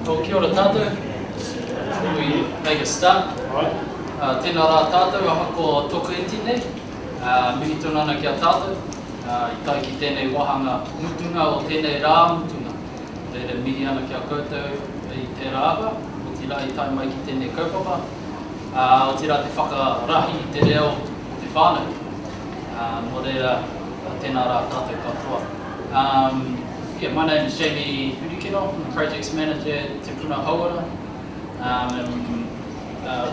Ko kia ora tātou. We make a start. Tēnā rā tātou, aha ko toku e tine. Mihi tūna ana kia tātou. I tai ki tēnei wahanga mutunga o tēnei rā mutunga. Reira mihi ana kia koutou i te rāwa. O te rā I tai mai ki tēnei kaupapa. O te rā te whakarahi I te reo te whānau. Mō reira tēnā rā tātou katoa. Yeah, my name is Jamie Hurikino. I'm the projects manager at Whānau Ora,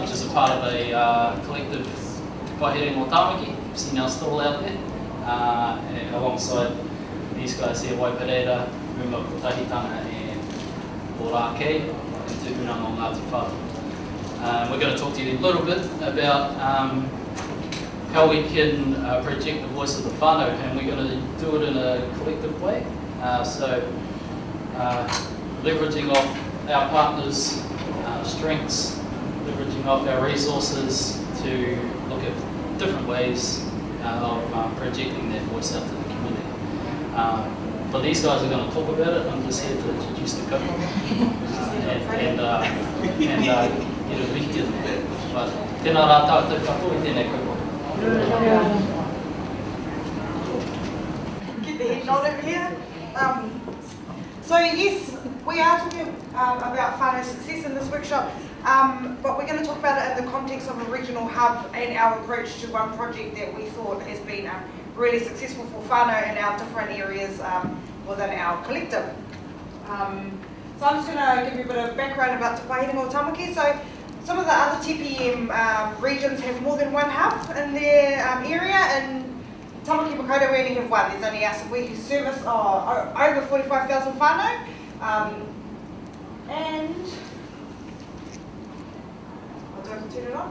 which is a part of a collective Pae Herenga Tamaki. You've seen our stall out there, and alongside these guys here, Waiparera, Ruma Tahitanga and Ora Kei, and Te Unanga o Ngāti Whātu. We're going to talk to you a little bit about how we can project the voice of the whānau, and we're going to do it in a collective way. Leveraging off our partners' strengths, leveraging off our resources to look at different ways of projecting that voice out to the community. But these guys are going to talk about it. I'm just here to introduce the couple and get a week in there. But tēnā rā tātou katoa I tēnei couple. Get the head nod over here. So yes, we are talking about whānau success in this workshop, but we're going to talk about it in the context of a regional hub and our approach to one project that we thought has been really successful for whānau in our different areas within our collective. So I'm just going to give you a bit of background about Te Pae Herenga o Tamaki. So some of the other TPM regions have more than one hub in their area, and Tamaki Collective we only have one. There's only us. We service over 45,000 whānau. And I'll turn it on.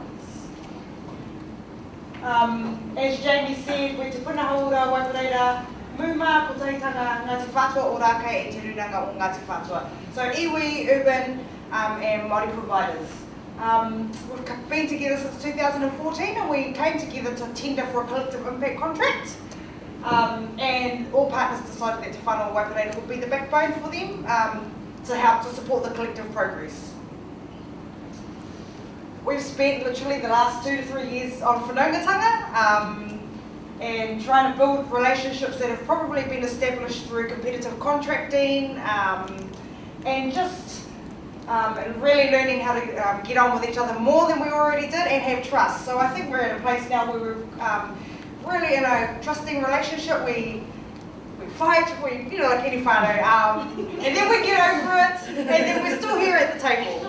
As Jamie said, we're Te Whānau Ora, Waiparera, Muma, ko Tahitanga, Ngāti Whātua, Ora Kei, and Te Runanga o Ngāti Whātua. So iwi, urban, and Māori providers. We've been together since 2014, and we came together to tender for a collective impact contract. And all partners decided that Te Whānau Waiparera would be the backbone for them to help to support the collective progress. We've spent literally the last 2 to 3 years on whanaungatanga and trying to build relationships that have probably been established through competitive contracting and just really learning how to get on with each other more than we already did and have trust. So I think we're at a place now where we're really in a trusting relationship. We fight, like any whānau, and then we get over it, and then we're still here at the table.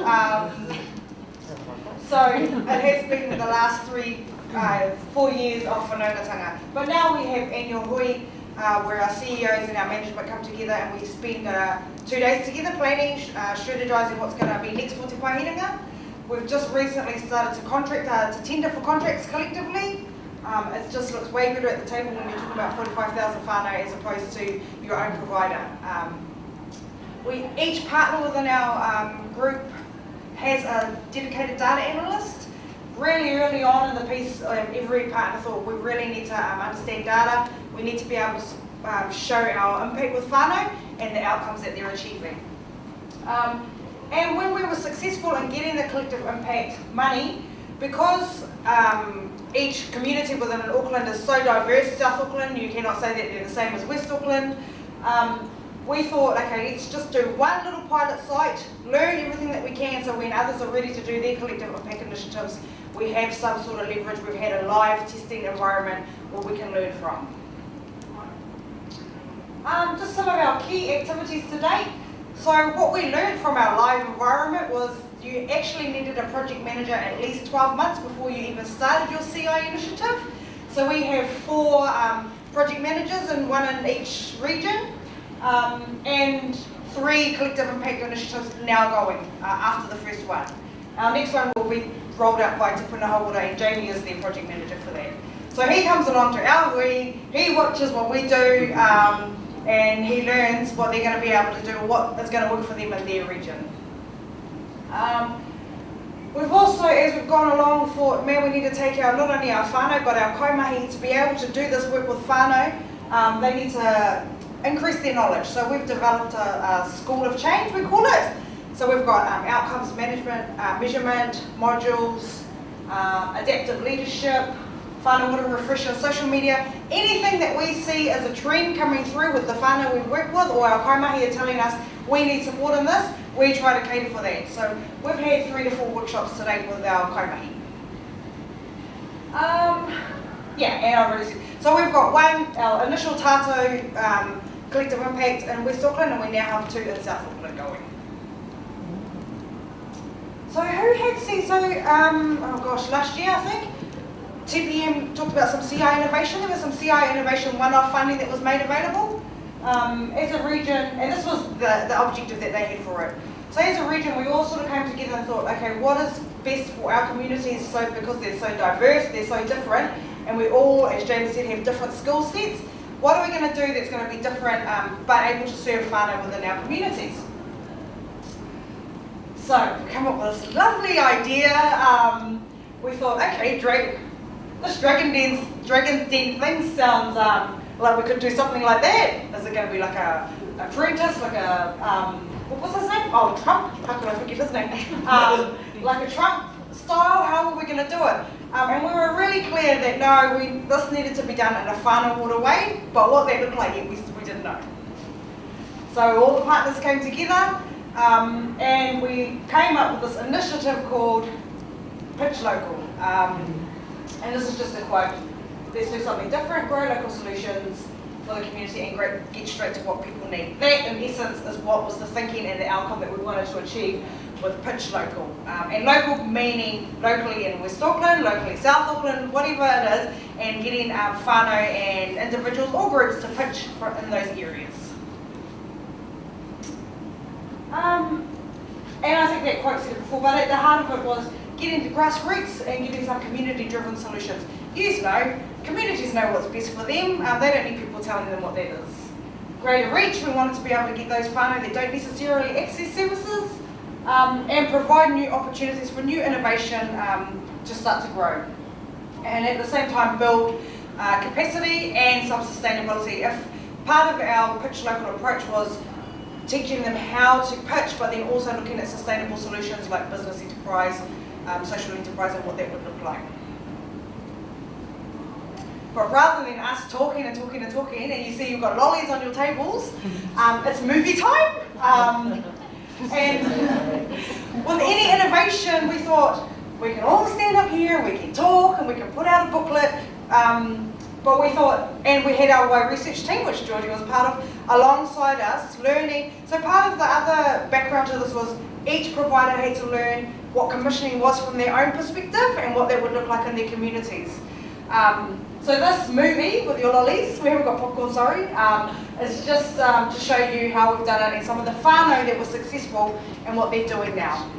So it has been the last 4 years of whanaungatanga. But now we have annual hui, where our CEOs and our management come together and we spend 2 days together planning, strategizing what's going to be next for Te Pae Herenga. We've just recently started to tender for contracts collectively. It just looks way better at the table when you're talking about 45,000 whānau as opposed to your own provider. We each partner within our group has a dedicated data analyst. Really early on in the piece, every partner thought we really need to understand data. We need to be able to show our impact with whānau and the outcomes that they're achieving. And when we were successful in getting the collective impact money, because each community within Auckland is so diverse, South Auckland, you cannot say that they're the same as West Auckland, we thought, okay, let's just do one little pilot site, learn everything that we can, so when others are ready to do their collective impact initiatives, we have some sort of leverage. We've had a live testing environment where we can learn from. Just some of our key activities to date. So what we learned from our live environment was you actually needed a project manager at least 12 months before you even started your CI initiative. So we have 4 project managers and 1 in each region, and 3 collective impact initiatives now going after the first one. Our next one will be rolled out by Te Whānau Ora, and Jamie is their project manager for that. So he comes along to our hui, he watches what we do, and he learns what they're going to be able to do, what is going to work for them in their region. We've also, as we've gone along, thought, man, we need to take not only our whānau, but our kaimahi to be able to do this work with whānau. They need to increase their knowledge. So we've developed a school of change, we call it, So we've got outcomes management, measurement, modules, adaptive leadership, Whānau Ora refresh on social media, anything that we see as a trend coming through with the whānau we work with, or our kaimahi are telling us we need support in this, we try to cater for that. So we've had 3 to 4 workshops today with our kaimahi. And our really, so we've got one, our initial Tātou collective impact in West Auckland, and we now have 2 in South Auckland going. So who had seen, last year I think, TPM talked about some CI innovation. There was some CI innovation one-off funding that was made available. As a region, and this was the objective that they had for it. So as a region, we all sort of came together and thought, okay, what is best for our communities, so because they're so diverse, they're so different, and we all, as Jamie said, have different skill sets. What are we going to do that's going to be different, but able to serve whānau within our communities? So we came up with this lovely idea. We thought, okay, this Dragon's Den thing sounds like we could do something like that. Is it going to be like a apprentice, like a, what was his name? Oh, Trump. How could I forget his name? Like a Trump style, how are we going to do it? And we were really clear that no, this needed to be done in a Whānau Ora way, but what that looked like, we didn't know. So all the partners came together, and we came up with this initiative called Pitch Local. And this is just a quote: let's do something different, grow local solutions for the community, and get straight to what people need. That, in essence, is what was the thinking and the outcome that we wanted to achieve with Pitch Local. And local meaning locally in West Auckland, locally South Auckland, whatever it is, and getting whānau and individuals or groups to pitch in those areas. And I think that quote said it before, but at the heart of it was getting to grassroots and getting some community-driven solutions. You know, communities know what's best for them. They don't need people telling them what that is. Greater reach, we wanted to be able to get those whānau that don't necessarily access services, and provide new opportunities for new innovation to start to grow. And at the same time build capacity and some sustainability. If part of our Pitch Local approach was teaching them how to pitch, but then also looking at sustainable solutions like business enterprise, social enterprise, and what that would look like. But rather than us talking and talking and talking, and you see you've got lollies on your tables, it's movie time. And with any innovation, we thought we can all stand up here, we can talk, and we can put out a booklet. But we thought, and we had our research team, which Georgie was part of, alongside us, learning. So part of the other background to this was each provider had to learn what commissioning was from their own perspective and what that would look like in their communities. So this movie with your lollies, we haven't got popcorn, sorry, is just to show you how we've done it and some of the whānau that was successful and what they're doing now.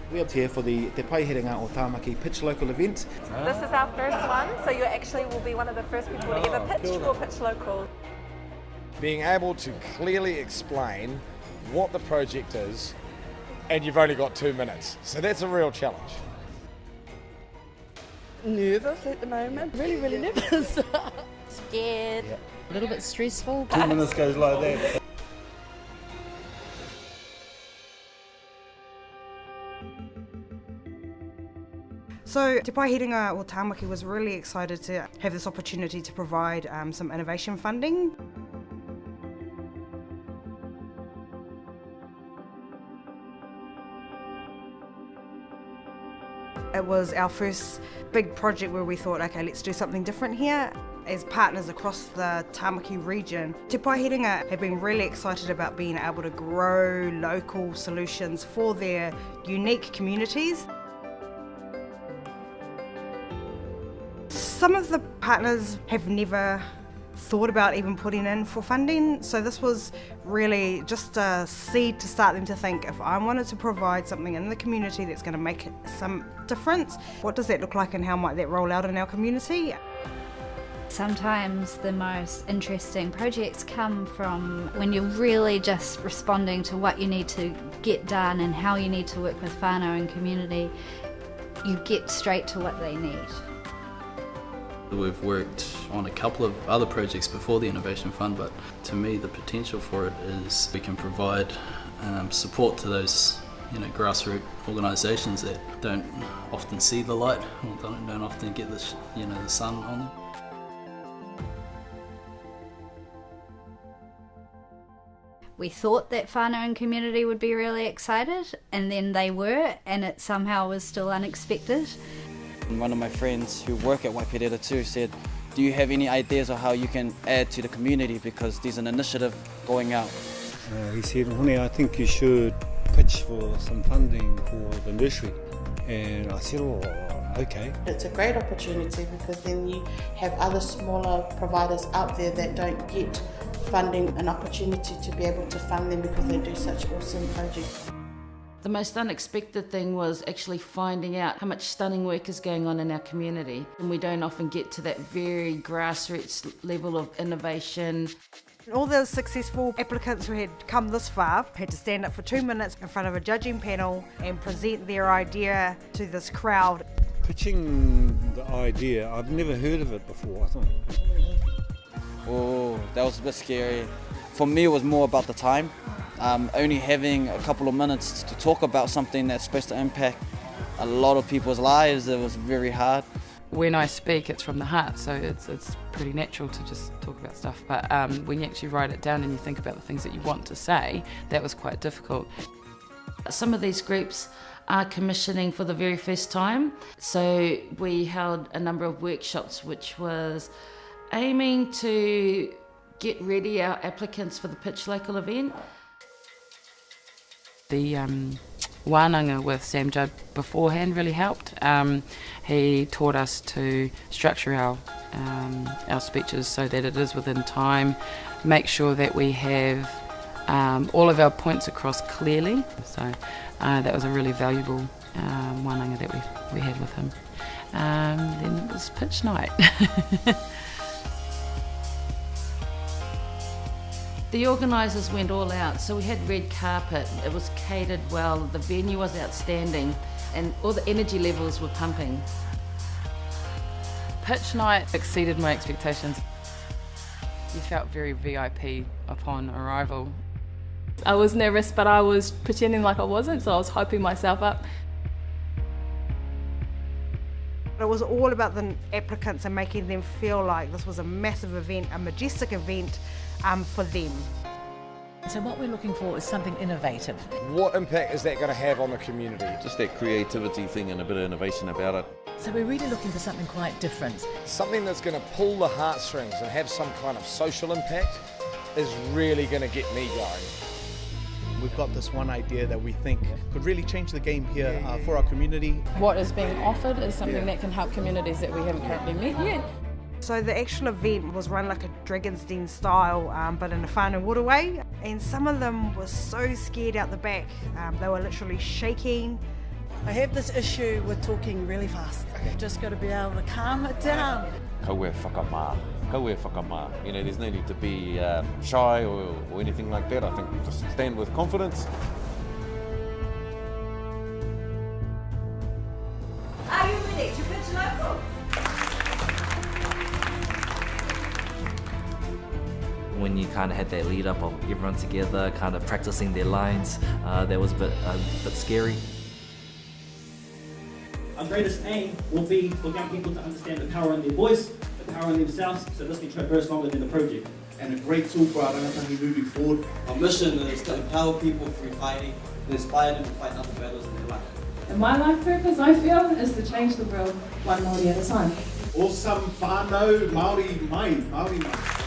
We are here for the Pae Herenga or Tamaki Pitch Local event. This is our first one, so you actually will be one of the first people to ever pitch for Pitch Local. Being able to clearly explain what the project is, and you've only got 2 minutes. So that's a real challenge. Nervous at the moment, really nervous. Scared. Yeah. A little bit stressful. 2 minutes goes like that. So Te Pae Herenga or Tamaki was really excited to have this opportunity to provide some innovation funding. It was our first big project where we thought, okay, let's do something different here. As partners across the Tamaki region, Te Pae Herenga have been really excited about being able to grow local solutions for their unique communities. Some of the partners have never thought about even putting in for funding, so this was really just a seed to start them to think, if I wanted to provide something in the community that's going to make some difference, what does that look like and how might that roll out in our community? Sometimes the most interesting projects come from when you're really just responding to what you need to get done and how you need to work with whānau and community. you get straight to what they need. We've worked on a couple of other projects before the Innovation Fund, but to me the potential for it is we can provide support to those grassroots organisations that don't often see the light or don't often get the sun on them. We thought that whānau and community would be really excited, and then they were, and it somehow was still unexpected. One of my friends who work at Waiperera too said, do you have any ideas of how you can add to the community, because there's an initiative going out? He said, honey, I think you should pitch for some funding for the nursery. And I said, oh, okay. It's a great opportunity because then you have other smaller providers out there that don't get funding, an opportunity to be able to fund them because they do such awesome projects. The most unexpected thing was actually finding out how much stunning work is going on in our community. And we don't often get to that very grassroots level of innovation. All the successful applicants who had come this far had to stand up for 2 minutes in front of a judging panel and present their idea to this crowd. Pitching the idea, I've never heard of it before, I thought. Oh, that was a bit scary. For me, it was more about the time. Only having a couple of minutes to talk about something that's supposed to impact a lot of people's lives, it was very hard. When I speak, it's from the heart, so it's pretty natural to just talk about stuff. But when you actually write it down and you think about the things that you want to say, that was quite difficult. Some of these groups are commissioning for the very first time, so we held a number of workshops which was aiming to get ready our applicants for the Pitch Local event. The wānanga with Sam Judd beforehand really helped. He taught us to structure our speeches so that it is within time, make sure that we have all of our points across clearly. So that was a really valuable wānanga that we had with him. Then it was pitch night. The organisers went all out, so we had red carpet, it was catered well, the venue was outstanding, and all the energy levels were pumping. Pitch night exceeded my expectations. You felt very VIP upon arrival. I was nervous, but I was pretending like I wasn't, so I was hyping myself up. It was all about the applicants and making them feel like this was a massive event, a majestic event for them. So what we're looking for is something innovative. What impact is that going to have on the community? Just that creativity thing and a bit of innovation about it. So we're really looking for something quite different. Something that's going to pull the heartstrings and have some kind of social impact is really going to get me going. We've got this one idea that we think could really change the game here for our community. What is being offered is something that can help communities that we haven't currently met yet. So the actual event was run like a Dragon's Den style, but in a Whānau Ora way. And some of them were so scared out the back, they were literally shaking. I have this issue with talking really fast. You've just got to be able to calm it down. Kaue whakamā. Kaue whakamā. You know, there's no need to be shy or anything like that. I think just stand with confidence. Are you ready to pitch local? When you kind of had that lead up of everyone together, kind of practicing their lines, that was a bit scary. Our greatest aim will be for young people to understand the power in their voice, the power in themselves, so this can traverse longer than the project. And a great tool for our rangatangi moving forward. Our mission is to empower people through fighting and inspire them to fight other battles in their life. And my life purpose, I feel, is to change the world one Māori at a time. Awesome whānau, Māori mai, Māori mai.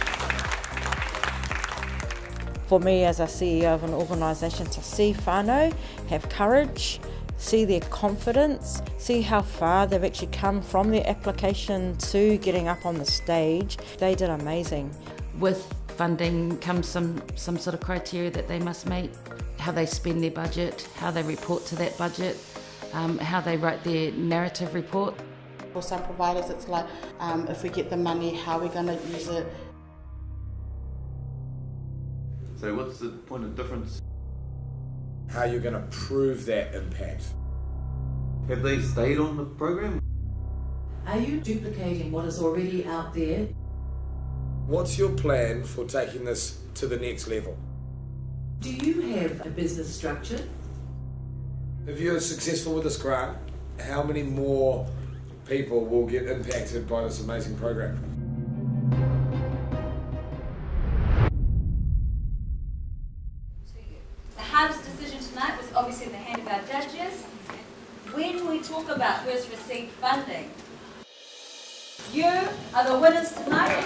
For me as a CEO of an organisation, to see whānau have courage, see their confidence, see how far they've actually come from their application to getting up on the stage, they did amazing. With funding comes some sort of criteria that they must meet, how they spend their budget, how they report to that budget, how they write their narrative report. For some providers it's like, if we get the money, how are we going to use it? So what's the point of difference? How you're going to prove that impact. Have they stayed on the program? Are you duplicating what is already out there? What's your plan for taking this to the next level? Do you have a business structure? If you're successful with this grant, how many more people will get impacted by this amazing program? The hardest decision tonight was obviously in the hand of our judges. When we talk about who's received funding, you are the winners tonight.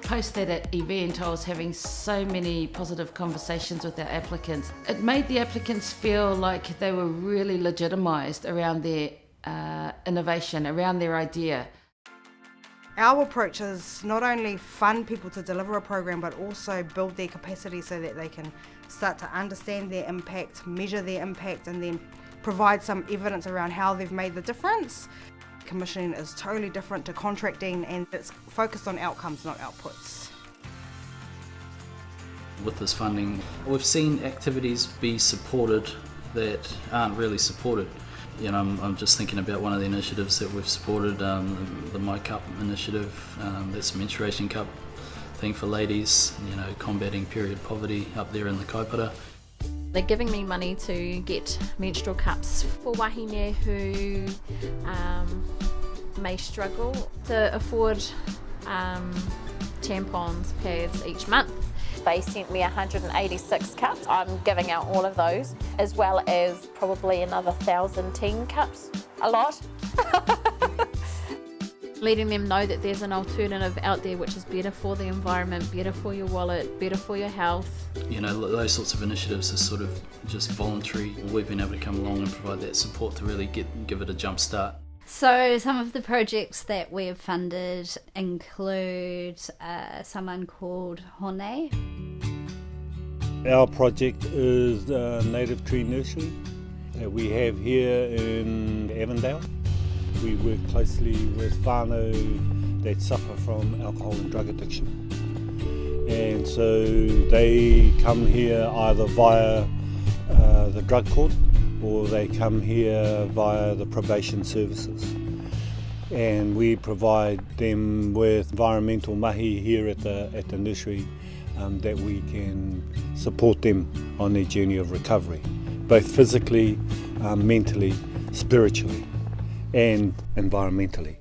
Post that event, I was having so many positive conversations with our applicants. It made the applicants feel like they were really legitimised around their innovation, around their idea. Our approach is not only fund people to deliver a program, but also build their capacity so that they can start to understand their impact, measure their impact, and then provide some evidence around how they've made the difference. Commissioning is totally different to contracting, and it's focused on outcomes, not outputs. With this funding, we've seen activities be supported that aren't really supported. You know, I'm just thinking about one of the initiatives that we've supported, the My Cup initiative. That's a menstruation cup thing for ladies, you know, combating period poverty up there in the kaupara. They're giving me money to get menstrual cups for wahine who may struggle to afford tampons, pads each month. They sent me 186 cups. I'm giving out all of those, as well as probably another 1,000 teen cups. A lot. Letting them know that there's an alternative out there which is better for the environment, better for your wallet, better for your health. You know, those sorts of initiatives are sort of just voluntary. We've been able to come along and provide that support to really give it a jump start. So some of the projects that we've funded include someone called Whānau. Our project is the Native Tree Nursery that we have here in Avondale. We work closely with whānau that suffer from alcohol and drug addiction. And so they come here either via the drug court, or they come here via the probation services. And we provide them with environmental mahi here at the nursery that we can support them on their journey of recovery, both physically, mentally, spiritually, and environmentally.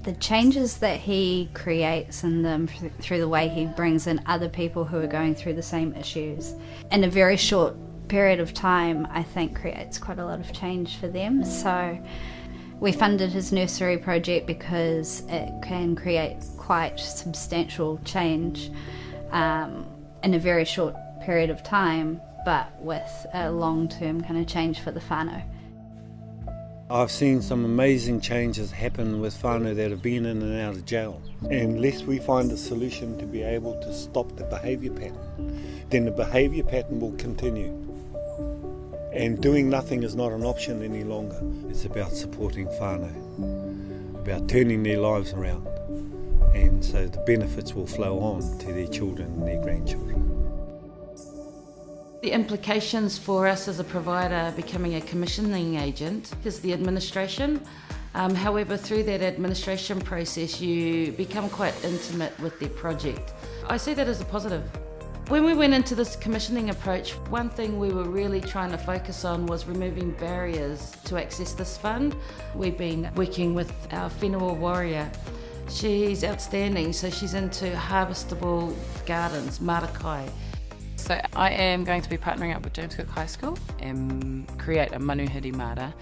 The changes that he creates in them through the way he brings in other people who are going through the same issues in a very short period of time, I think creates quite a lot of change for them. So we funded his nursery project because it can create quite substantial change in a very short period of time, but with a long-term kind of change for the whānau. I've seen some amazing changes happen with whānau that have been in and out of jail. Unless we find a solution to be able to stop the behaviour pattern, then the behaviour pattern will continue. And doing nothing is not an option any longer. It's about supporting whānau, about turning their lives around. And so the benefits will flow on to their children and their grandchildren. The implications for us as a provider becoming a commissioning agent is the administration. However, through that administration process, you become quite intimate with their project. I see that as a positive. When we went into this commissioning approach, one thing we were really trying to focus on was removing barriers to access this fund. We've been working with our Whānau Ora. She's outstanding, so she's into harvestable gardens, marakai. So I am going to be partnering up with James Cook High School and create a manuhiri mara,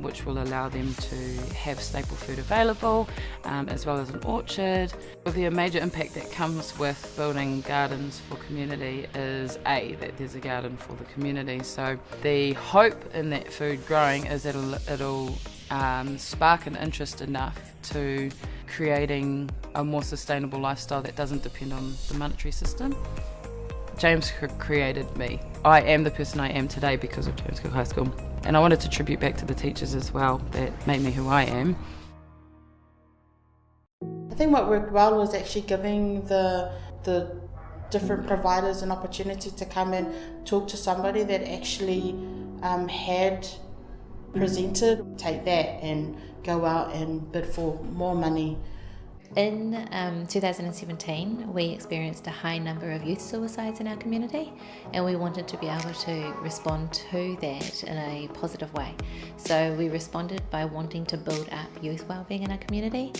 which will allow them to have staple food available, as well as an orchard. The major impact that comes with building gardens for community is that there's a garden for the community. So the hope in that food growing is that it'll spark an interest enough to creating a more sustainable lifestyle that doesn't depend on the monetary system. James Cook created me. I am the person I am today because of James Cook High School. And I wanted to tribute back to the teachers as well that made me who I am. I think what worked well was actually giving the different providers an opportunity to come and talk to somebody that actually had presented, take that and go out and bid for more money. In 2017, we experienced a high number of youth suicides in our community, and we wanted to be able to respond to that in a positive way. So we responded by wanting to build up youth wellbeing in our community.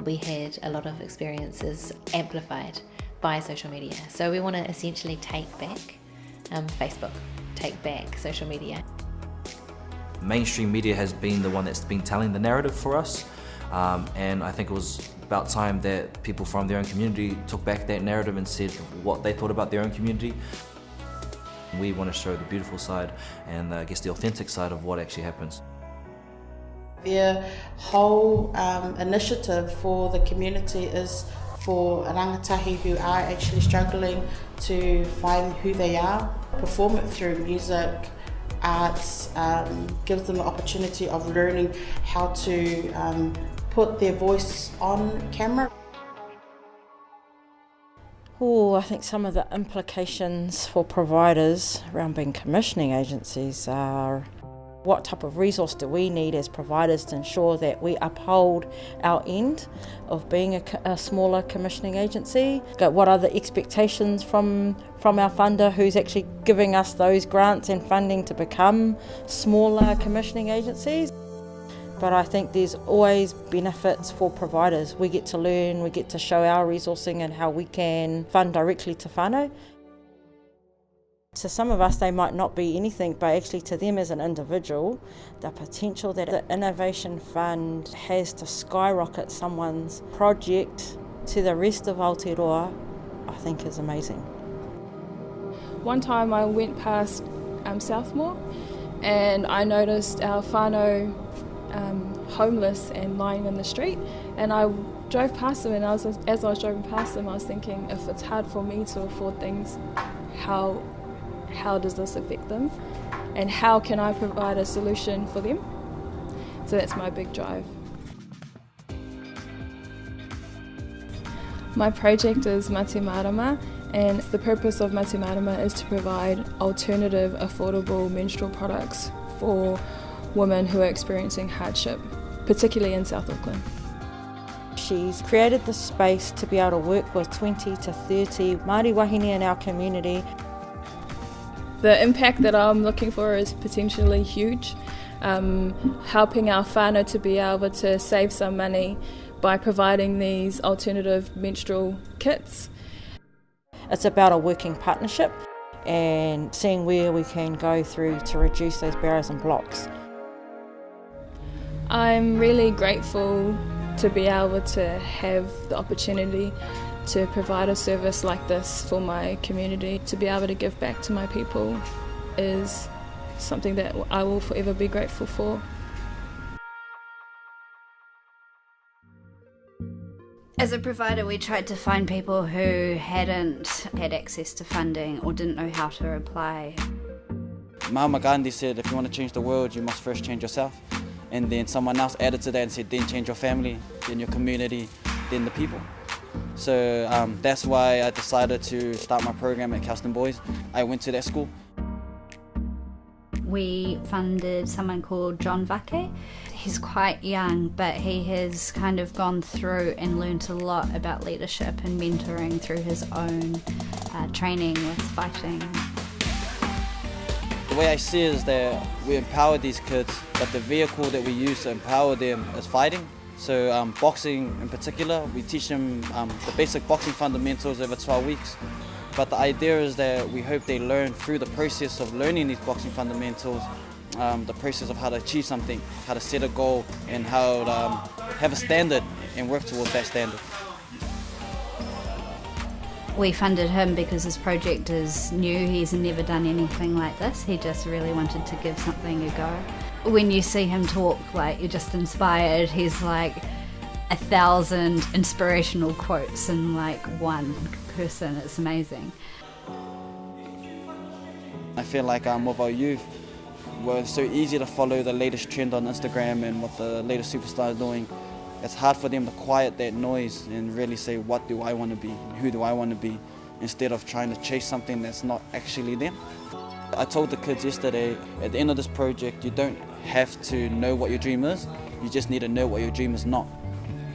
We had a lot of experiences amplified by social media. So we want to essentially take back Facebook, take back social media. Mainstream media has been the one that's been telling the narrative for us. And I think it was about time that people from their own community took back that narrative and said what they thought about their own community. We want to show the beautiful side and I guess the authentic side of what actually happens. Their whole initiative for the community is for rangatahi who are actually struggling to find who they are, perform it through music, arts, gives them the opportunity of learning how to put their voice on camera. I think some of the implications for providers around being commissioning agencies are what type of resource do we need as providers to ensure that we uphold our end of being a smaller commissioning agency? What are the expectations from our funder who's actually giving us those grants and funding to become smaller commissioning agencies? But I think there's always benefits for providers. We get to learn, we get to show our resourcing and how we can fund directly to whānau. To some of us, they might not be anything, but actually to them as an individual, the potential that the Innovation Fund has to skyrocket someone's project to the rest of Aotearoa, I think is amazing. One time I went past Southmore and I noticed our whānau homeless and lying in the street, and I drove past them, and as I was driving past them I was thinking, if it's hard for me to afford things, how does this affect them, and how can I provide a solution for them? So that's my big drive. My project is Mate Marama, and the purpose of Mate Marama is to provide alternative affordable menstrual products for women who are experiencing hardship, particularly in South Auckland. She's created the space to be able to work with 20 to 30 Māori wahine in our community. The impact that I'm looking for is potentially huge, helping our whānau to be able to save some money by providing these alternative menstrual kits. It's about a working partnership and seeing where we can go through to reduce those barriers and blocks. I'm really grateful to be able to have the opportunity to provide a service like this for my community. To be able to give back to my people is something that I will forever be grateful for. As a provider, we tried to find people who hadn't had access to funding or didn't know how to apply. Mahatma Gandhi said, if you want to change the world, you must first change yourself. And then someone else added to that and said, then change your family, then your community, then the people. So that's why I decided to start my program at Kelston Boys. I went to that school. We funded someone called John Vake. He's quite young, but he has kind of gone through and learnt a lot about leadership and mentoring through his own training with fighting. The way I see it is that we empower these kids, but the vehicle that we use to empower them is fighting. So boxing in particular, we teach them the basic boxing fundamentals over 12 weeks. But the idea is that we hope they learn through the process of learning these boxing fundamentals, the process of how to achieve something, how to set a goal, and how to have a standard and work towards that standard. We funded him because his project is new. He's never done anything like this. He just really wanted to give something a go. When you see him talk, like, you're just inspired. He's like 1,000 inspirational quotes in like one person. It's amazing. I feel like with our youth, well, it's so easy to follow the latest trend on Instagram and what the latest superstar is doing. it's hard for them to quiet that noise and really say, what do I want to be? Who do I want to be? Instead of trying to chase something that's not actually them. I told the kids yesterday, at the end of this project, you don't have to know what your dream is, you just need to know what your dream is not.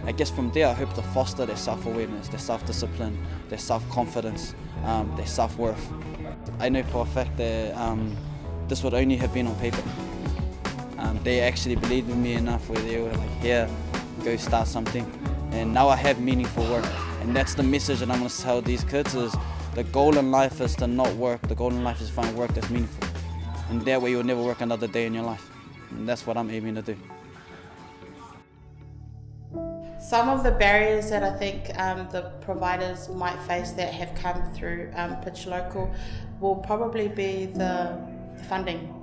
I guess from there I hope to foster their self-awareness, their self-discipline, their self-confidence, their self-worth. I know for a fact that this would only have been on paper. They actually believed in me enough where they were like, yeah, go start something. And now I have meaningful work. And that's the message that I'm going to tell these kids is the goal in life is to not work. The goal in life is to find work that's meaningful. And that way you'll never work another day in your life. And that's what I'm aiming to do. Some of the barriers that I think the providers might face that have come through Pitch Local will probably be the funding,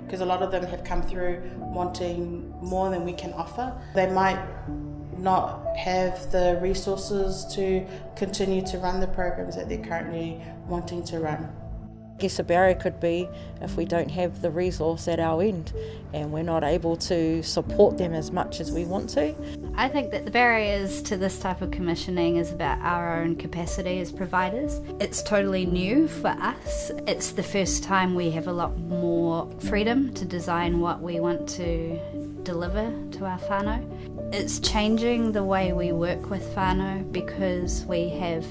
because a lot of them have come through wanting more than we can offer. They might not have the resources to continue to run the programs that they're currently wanting to run. I guess a barrier could be if we don't have the resource at our end and we're not able to support them as much as we want to. I think that the barriers to this type of commissioning is about our own capacity as providers. It's totally new for us. It's the first time we have a lot more freedom to design what we want to deliver to our whānau. It's changing the way we work with whānau because we have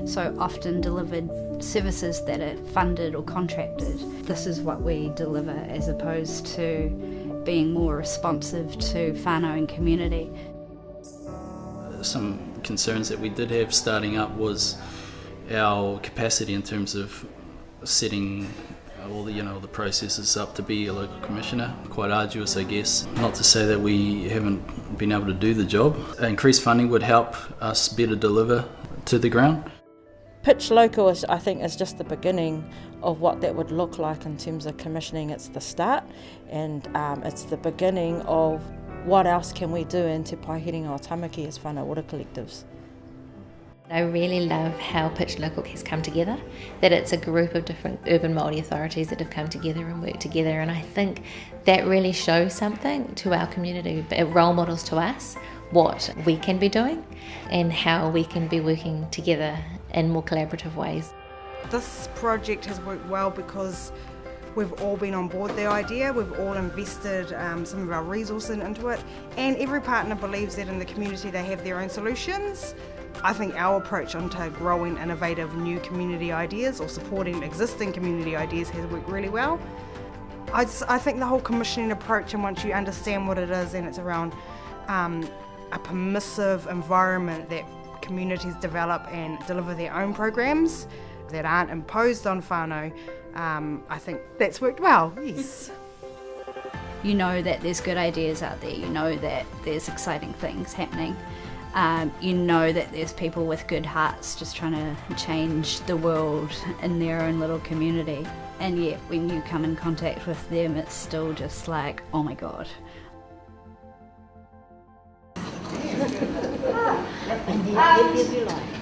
so often delivered services that are funded or contracted. This is what we deliver as opposed to being more responsive to whānau and community. Some concerns that we did have starting up was our capacity in terms of setting all the the processes up to be a local commissioner. Quite arduous, I guess. Not to say that we haven't been able to do the job. Increased funding would help us better deliver to the ground. Pitch Local is, I think, is just the beginning of what that would look like in terms of commissioning. It's the start, and it's the beginning of what else can we do in Te Pae Herenga o Tamaki as Whānau Ora collectives. I really love how Pitch Local has come together, that it's a group of different urban Māori authorities that have come together and worked together, and I think that really shows something to our community. It role models to us what we can be doing and how we can be working together in more collaborative ways. This project has worked well because we've all been on board the idea, we've all invested some of our resources into it, and every partner believes that in the community they have their own solutions. I think our approach onto growing innovative new community ideas or supporting existing community ideas has worked really well. I think the whole commissioning approach, and once you understand what it is and it's around a permissive environment that communities develop and deliver their own programs that aren't imposed on whānau, I think that's worked well, yes. You know that there's good ideas out there, you know that there's exciting things happening. You know that there's people with good hearts just trying to change the world in their own little community. And yet when you come in contact with them, it's still just like, oh my God.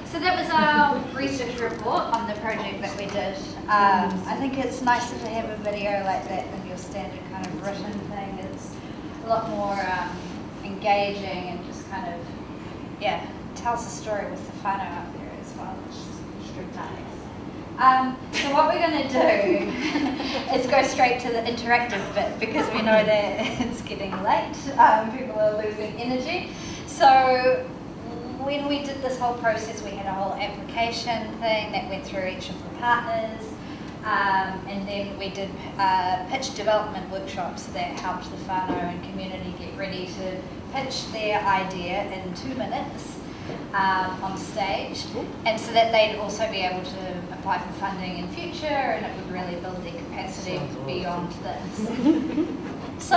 So that was our research report on the project that we did. I think it's nicer to have a video like that than your standard kind of written thing. It's a lot more engaging and just kind of, yeah, tells a story with the whānau out there as well, which is nice. So what we're going to do is go straight to the interactive bit because we know that it's getting late, people are losing energy. So when we did this whole process, we had a whole application thing that went through each of the partners, and then we did pitch development workshops that helped the whānau and community get ready to pitch their idea in 2 minutes on stage, and so that they'd also be able to apply for funding in future, and it would really build their capacity beyond this. So,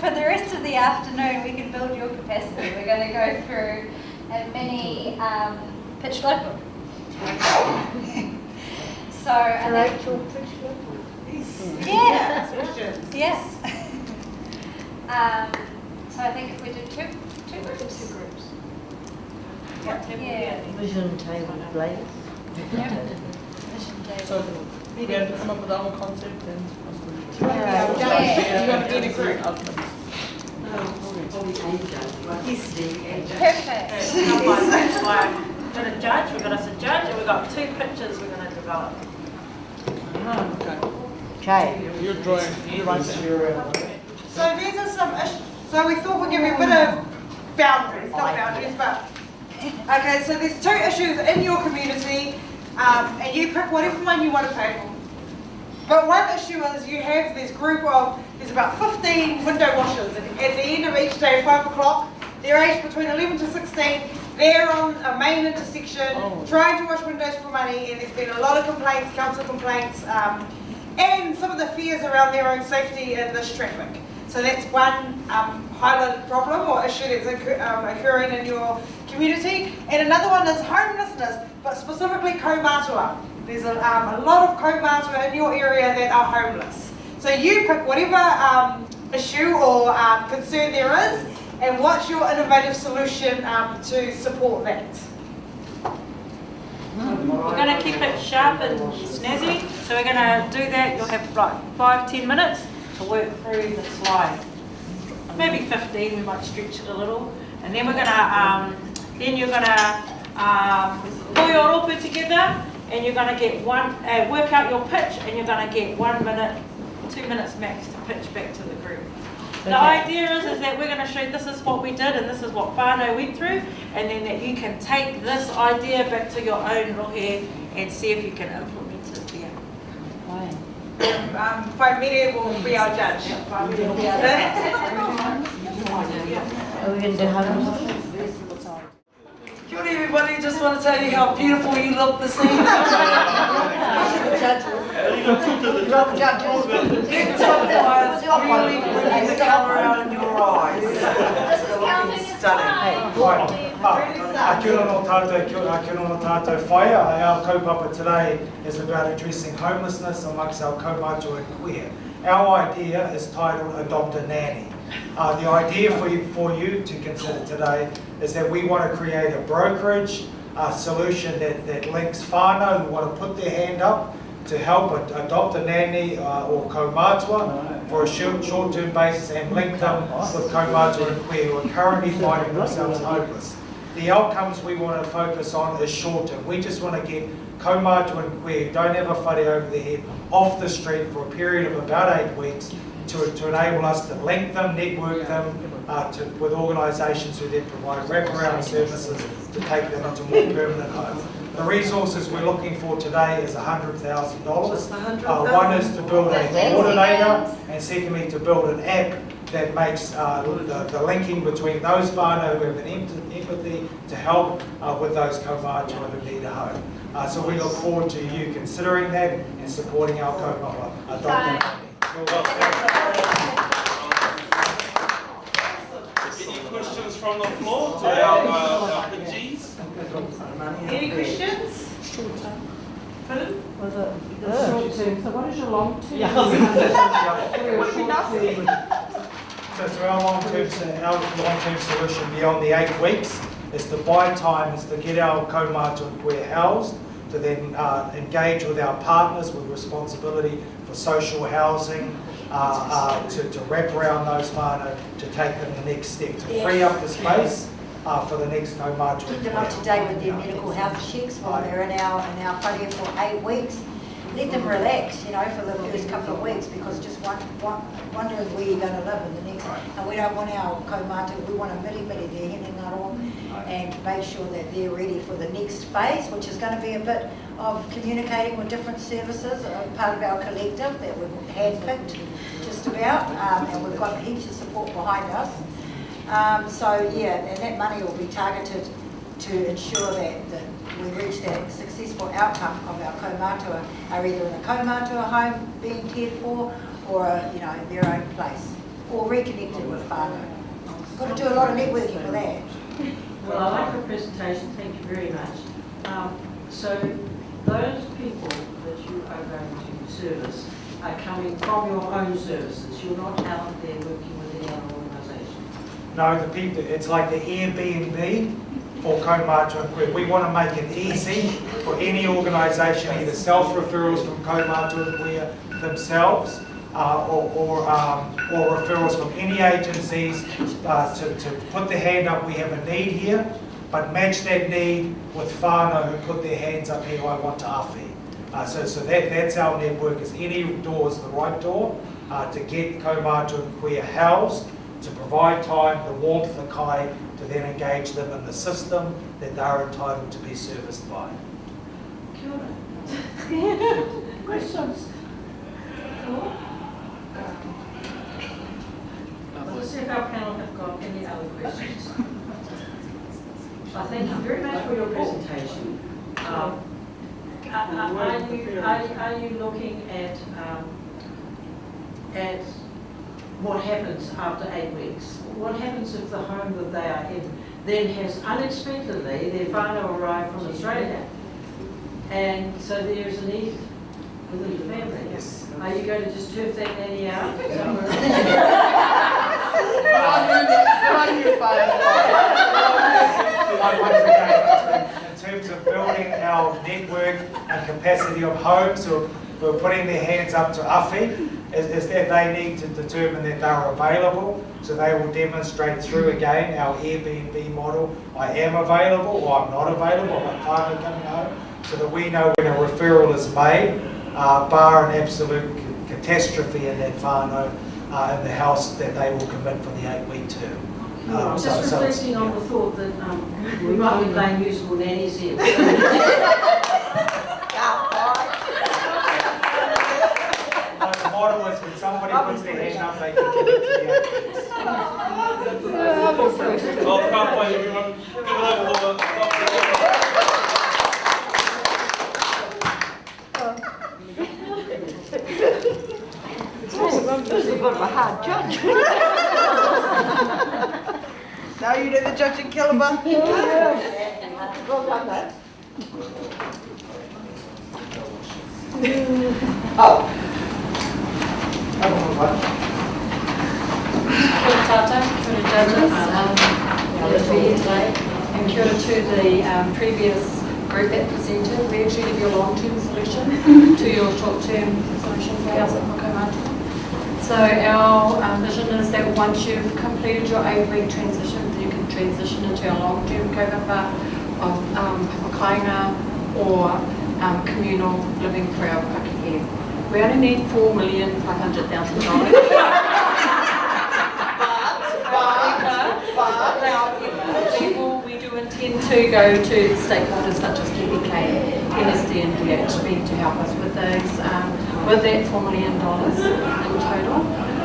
for the rest of the afternoon, we can build your capacity. We're going to go through a mini Pitch Local. So, Pitch Local. Yes. Yes. So I think if we do two groups. Yeah. Vision table players. Yep. Vision table. So we have to come up with our concept and Yeah. you're going to need a group. probably a judge, like yesterday, a judge. Perfect. That's why we're going to judge, we've got us a judge, and we've got 2 pictures we're going to develop. Okay. You're drawing. So these are some issues. So we thought we'd give you a bit of boundaries, not boundaries, but okay. So there's 2 issues in your community, and you pick whatever one you want to pick. But one issue is you have this group of, there's about 15 window washers, and at the end of each day at 5 o'clock, they're aged between 11 to 16. They're on a main intersection trying to wash windows for money, and there's been a lot of complaints, council complaints, and some of the fears around their own safety in this traffic. So that's one highlighted problem or issue that's occurring in your community. And another one is homelessness, but specifically kaumātua. There's a lot of kaumātua in your area that are homeless. So you pick whatever issue or concern there is, and what's your innovative solution to support that? We're going to keep it sharp and snazzy, so we're going to do that. You'll have like 5-10 minutes to work through the slide. Maybe 15, we might stretch it a little. And then we're going to, then you're going to pull your ropu together, and you're going to get work out your pitch, and you're going to get 1 minute, 2 minutes max to pitch back to the group. The idea is that we're going to show this is what we did and this is what Whānau went through, and then that you can take this idea back to your own rohe and see if you can implement it there. Whaimere will be our judge. Are we going to do homelessness? Kia ora everybody, just want to tell you how beautiful you look this evening. Big top wires really bringing the colour out in your eyes. Stunning. Kia ora no tātou whaia. Our kaupapa today is about addressing homelessness amongst our kaumātua and queer. Our idea is titled Adopt a Nanny. The idea for you to consider today is that we want to create a brokerage solution that links whānau who want to put their hand up to help adopt a nanny or kaumātua for a short-term basis and link them with kaumātua and queer who are currently finding themselves homeless. The outcomes we want to focus on is short-term. We just want to get kaumātua and queer who don't have a whare over their head off the street for a period of about 8 weeks to enable us to link them, network them with organisations who then provide wraparound services to take them into more permanent homes. The resources we're looking for today is $100,000. One is to build a coordinator, and secondly to build an app that makes the linking between those whānau who have an empathy to help with those kaumātua who need a home. So we look forward to you considering that and supporting our kaupapa. Any questions from the floor to our PGs? Any questions? Short term. Pardon? Was it short term? So what is your long term? So our long-term solution beyond the 8 weeks is to buy time, is to get our kaumātua and queer housed, to then engage with our partners with responsibility for social housing, to wrap around those whānau, to take them the next step, to free up the space for the next kaumātua. Keep them up to date with their medical health checks while they're in our whare for 8 weeks. Let them relax, you know, for the first couple of weeks, because just wondering where you're going to live in the next. And we don't want our kaumātua, we want to miri their henengaro and make sure that they're ready for the next phase, which is going to be a bit of communicating with different services, part of our collective that we've handpicked just about, and we've got heaps of support behind us. So yeah, and that money will be targeted to ensure that we reach that successful outcome of our kaumātua are either in a kaumātua home being cared for, or their own place, or reconnected with whānau. Got to do a lot of networking for that. Well, I like your presentation, thank you very much. So those people that you are going to service are coming from your own services. You're not out there working with any other organisation. No, the people, it's like the Airbnb for kaumātua and queer. We want to make it easy for any organisation, either self-referrals from kaumātua and queer themselves, or referrals from any agencies to put their hand up, we have a need here, but match that need with whānau who put their hands up here, I want to awhi. So that's our network, is any door is the right door to get kaumātua and queer housed, to provide time, the warmth, the kai, to then engage them in the system that they're entitled to be serviced by. Kia ora. Questions? Let's see if our panel have got any other questions. I thank you very much for your presentation. Are you looking at what happens after 8 weeks? What happens if the home that they are in then has unexpectedly their whānau arrive from Australia, and so there's a need within the family? Yes. Are you going to just turf that nanny out somewhere else? Once again, in terms of building our network and capacity of homes who are putting their hands up to awhi, is that they need to determine that they're available. So they will demonstrate through, again, our Airbnb model. I am available or I'm not available, I'm whānau coming home, so that we know when a referral is made, bar an absolute catastrophe in that whānau, in the house, that they will commit for the 8-week term. Just reflecting on the thought that we might be playing musical nannies here. The model is when somebody puts their hand up, they can give it to the others. Well, can't wait, everyone. Give it up for This is a bit of a hard judge. Now you do the judging, Killaba. Well done, mate. Oh. Kia ora tata, kia ora judges, good to be here today, and kia ora to the previous group that presented. We actually give you a long-term solution to your short-term solution for house at Whakaumātua. So our vision is that once you've completed your 8-week transition, you can transition into a long-term kaupapa of whakakainga or communal living for our pakihi. We only need $4,500,000. But we do intend to go to stakeholders such as KPK, NSD and DHB to help us with those, with that $4 million in total.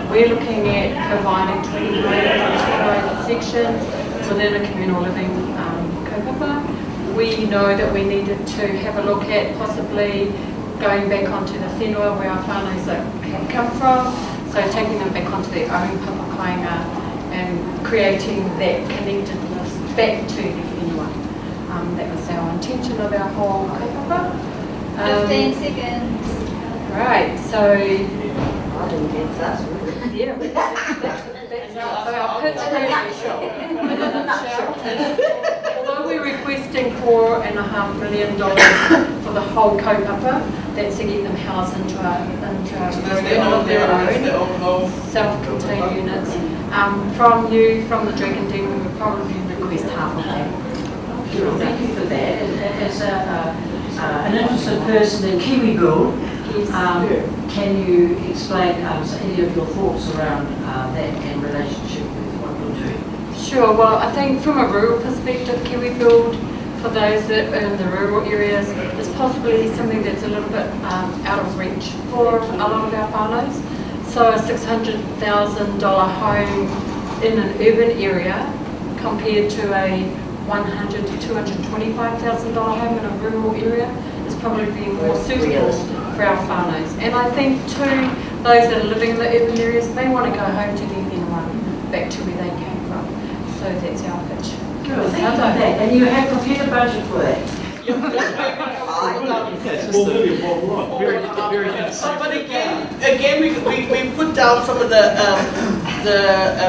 We're looking at providing 20 sections within a communal living kaupapa. We know that we needed to have a look at possibly going back onto the whenua where our whānau have come from, so taking them back onto their own papakainga and creating that connectedness back to the whenua. That was our intention of our whole kaupapa. 15 seconds. Right, so... I didn't get that. Yeah, so our pitch although we're requesting $4.5 million for the whole kaupapa, that's to get them housed into a room of their own, self-contained units. From the Dragon Den, we would probably request half of that. Thank you for that. As an interested person in Kiwi Build, can you explain any of your thoughts around that in relationship with what you're doing? Sure, well I think from a rural perspective, Kiwi Build, for those that are in the rural areas, is possibly something that's a little bit out of reach for a lot of our whānaus. So a $600,000 home in an urban area compared to a $100,000 to $225,000 home in a rural area is probably be more suitable for our whānaus. And I think too, those that are living in the urban areas, they want to go home to their whenua, back to where they came from. So that's our pitch. Good, thank you for that. And you have prepared a budget for that? But again, we put down some of the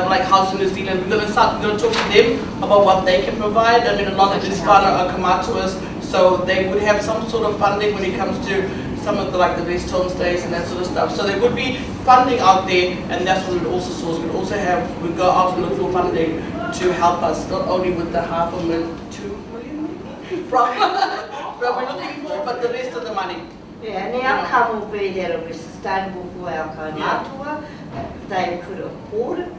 like Housing New Zealand. We're going to talk to them about what they can provide. I mean, a lot of these whānau are kamatuas, so they would have some sort of funding when it comes to some of the like the rest homestays and that sort of stuff. So there would be funding out there, and that's what we'd also source. We'd also we go out and look for funding to help us, not only with the $500,000, 2 million, but we're looking for, but the rest of the money. Yeah, and the outcome will be that it'll be sustainable for our kaumātua, if they could afford it.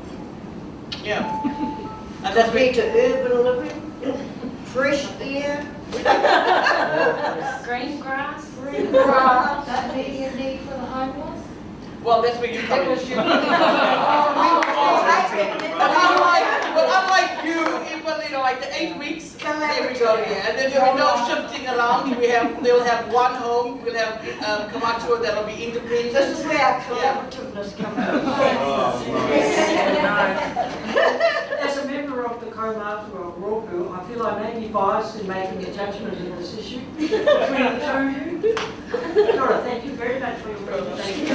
Yeah. And that's compared to urban living, fresh air. Green grass. Green grass. That media need for the homeless. Well, that's where you come in. But unlike you, like the 8 weeks, there we go, yeah. And then there'll be no shifting around. They'll have one home. We'll have Kamatua that'll be independent. This is where our collaborativeness comes As a member of the kaumātua of Roku, I feel I may be biased in making a judgment in this issue between the two of you. Dora, thank you very much for your presentation.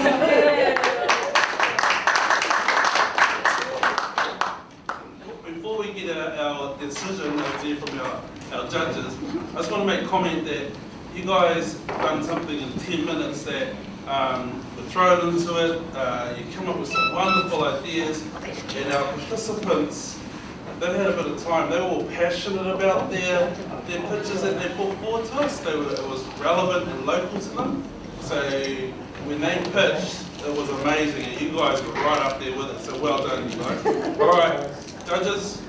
Before we get our decision there from our judges, I just want to make a comment that you guys done something in 10 minutes that were thrown into it. You come up with some wonderful ideas, and our participants, they had a bit of time. They were all passionate about their pitches that they put forward to us. It was relevant and local to them. So when they pitched, it was amazing, and you guys were right up there with it. So well done, you guys. All right. Judges,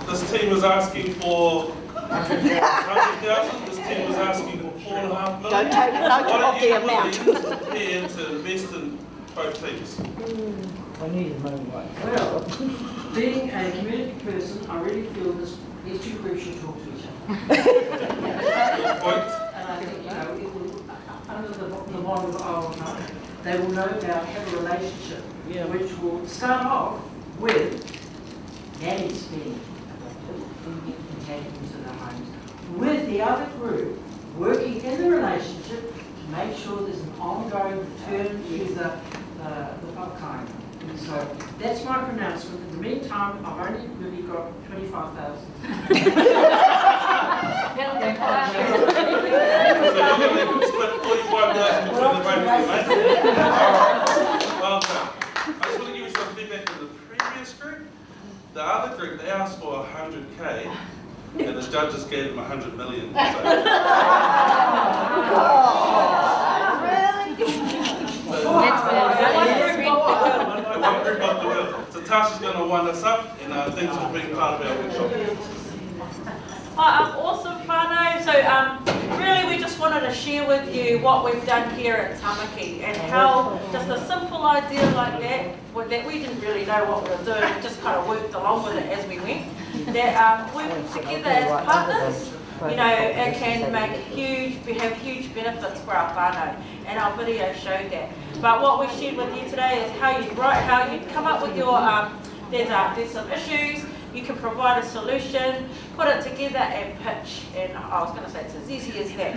this team was asking for 100,000. This team was asking for $4.5 million. Don't take note of the amount. Prepare to invest in both teams. I need money. Well, being a community person, I really feel these two groups should talk to each other. And I think, it will, under the model of our they will no doubt have a relationship which will start off with nannies being taken into their homes, with the other group working in the relationship to make sure there's an ongoing return to the kind. So that's my pronouncement. In the meantime, I've only really got 25,000. So you're going to split 45,000 between the both of you, mate? Well done. I just want to give you some feedback to the previous group. The other group, they asked for 100K, and the judges gave them 100 million. So Tasha's going to wind us up, and thanks for being part of our workshop. Awesome, Whānau. So really we just wanted to share with you what we've done here at Tamaki, and how just a simple idea like that we didn't really know what we were doing, we just kind of worked along with it as we went, that working together as partners, it can have huge benefits for our whānau, and our video showed that. But what we shared with you today is how you come up with your, there's some issues, you can provide a solution, put it together and pitch. And I was going to say it's as easy as that.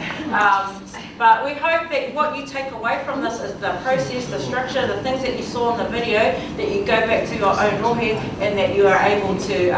But we hope that what you take away from this is the process, the structure, the things that you saw in the video, that you go back to your own rohe, and that you are able to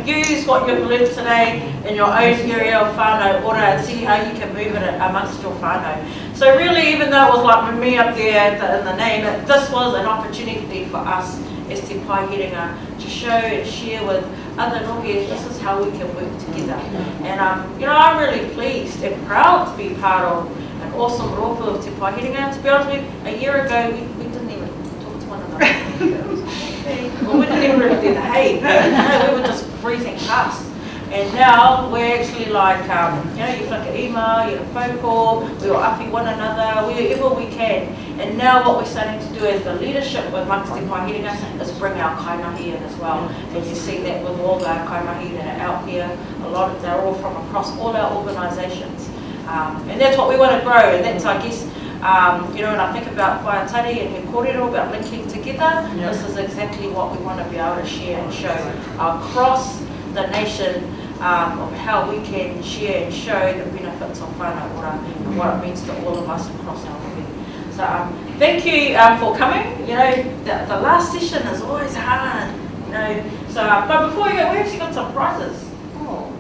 use what you've learned today in your own area of Whānau Ora and see how you can move it amongst your whānau. So really, even though it was like me up there in the name, this was an opportunity for us as Te Pae Herenga to show and share with other nohias, this is how we can work together. And I'm really pleased and proud to be part of an awesome rōpū of Te Pae Herenga. To be honest with you, a year ago we didn't even talk to one another. Well, we didn't even really do the hey. We were just breathing past. And now we're actually like, you flick an email, you phone call, we will api one another, wherever we can. And now what we're starting to do as the leadership with Te Pae Herenga is bring our kaimahi in as well. And you see that with all our kaimahi that are out here, they're all from across all our organisations. And that's what we want to grow, and that's, I guess, when I think about whaiatari and he kōrero, about linking together, this is exactly what we want to be able to share and show across the nation, of how we can share and show the benefits of Whānau Ora and what it means to all of us across our country. So thank you for coming. The last session is always hard. But before you go, we actually got some prizes. So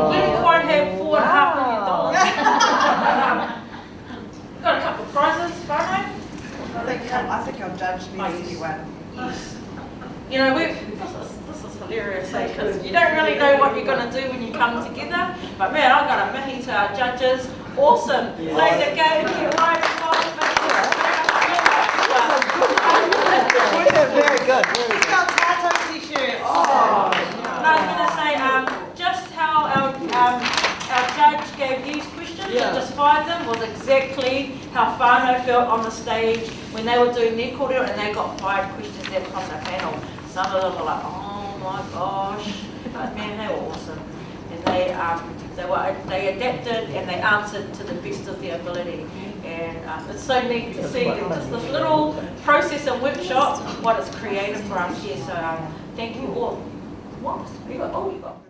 we didn't quite have $4.5 million. I think I'll judge the easy one. Yes. You know, this is hilarious, because you don't really know what you're going to do when you come together. But man, I've got a mihi to our judges. Awesome. Play the game, get right involved. Very good. He's got tattoo t-shirts. Oh. And I was going to say, just how our judge gave these questions and described them was exactly how Whānau felt on the stage when they were doing their kōrero and they got 5 questions in from the panel. Some of them were like, oh my gosh, but man, they were awesome. And they adapted and they answered to the best of their ability. And it's so neat to see just this little process and workshop, what it's created for us here. So thank you all. What? You got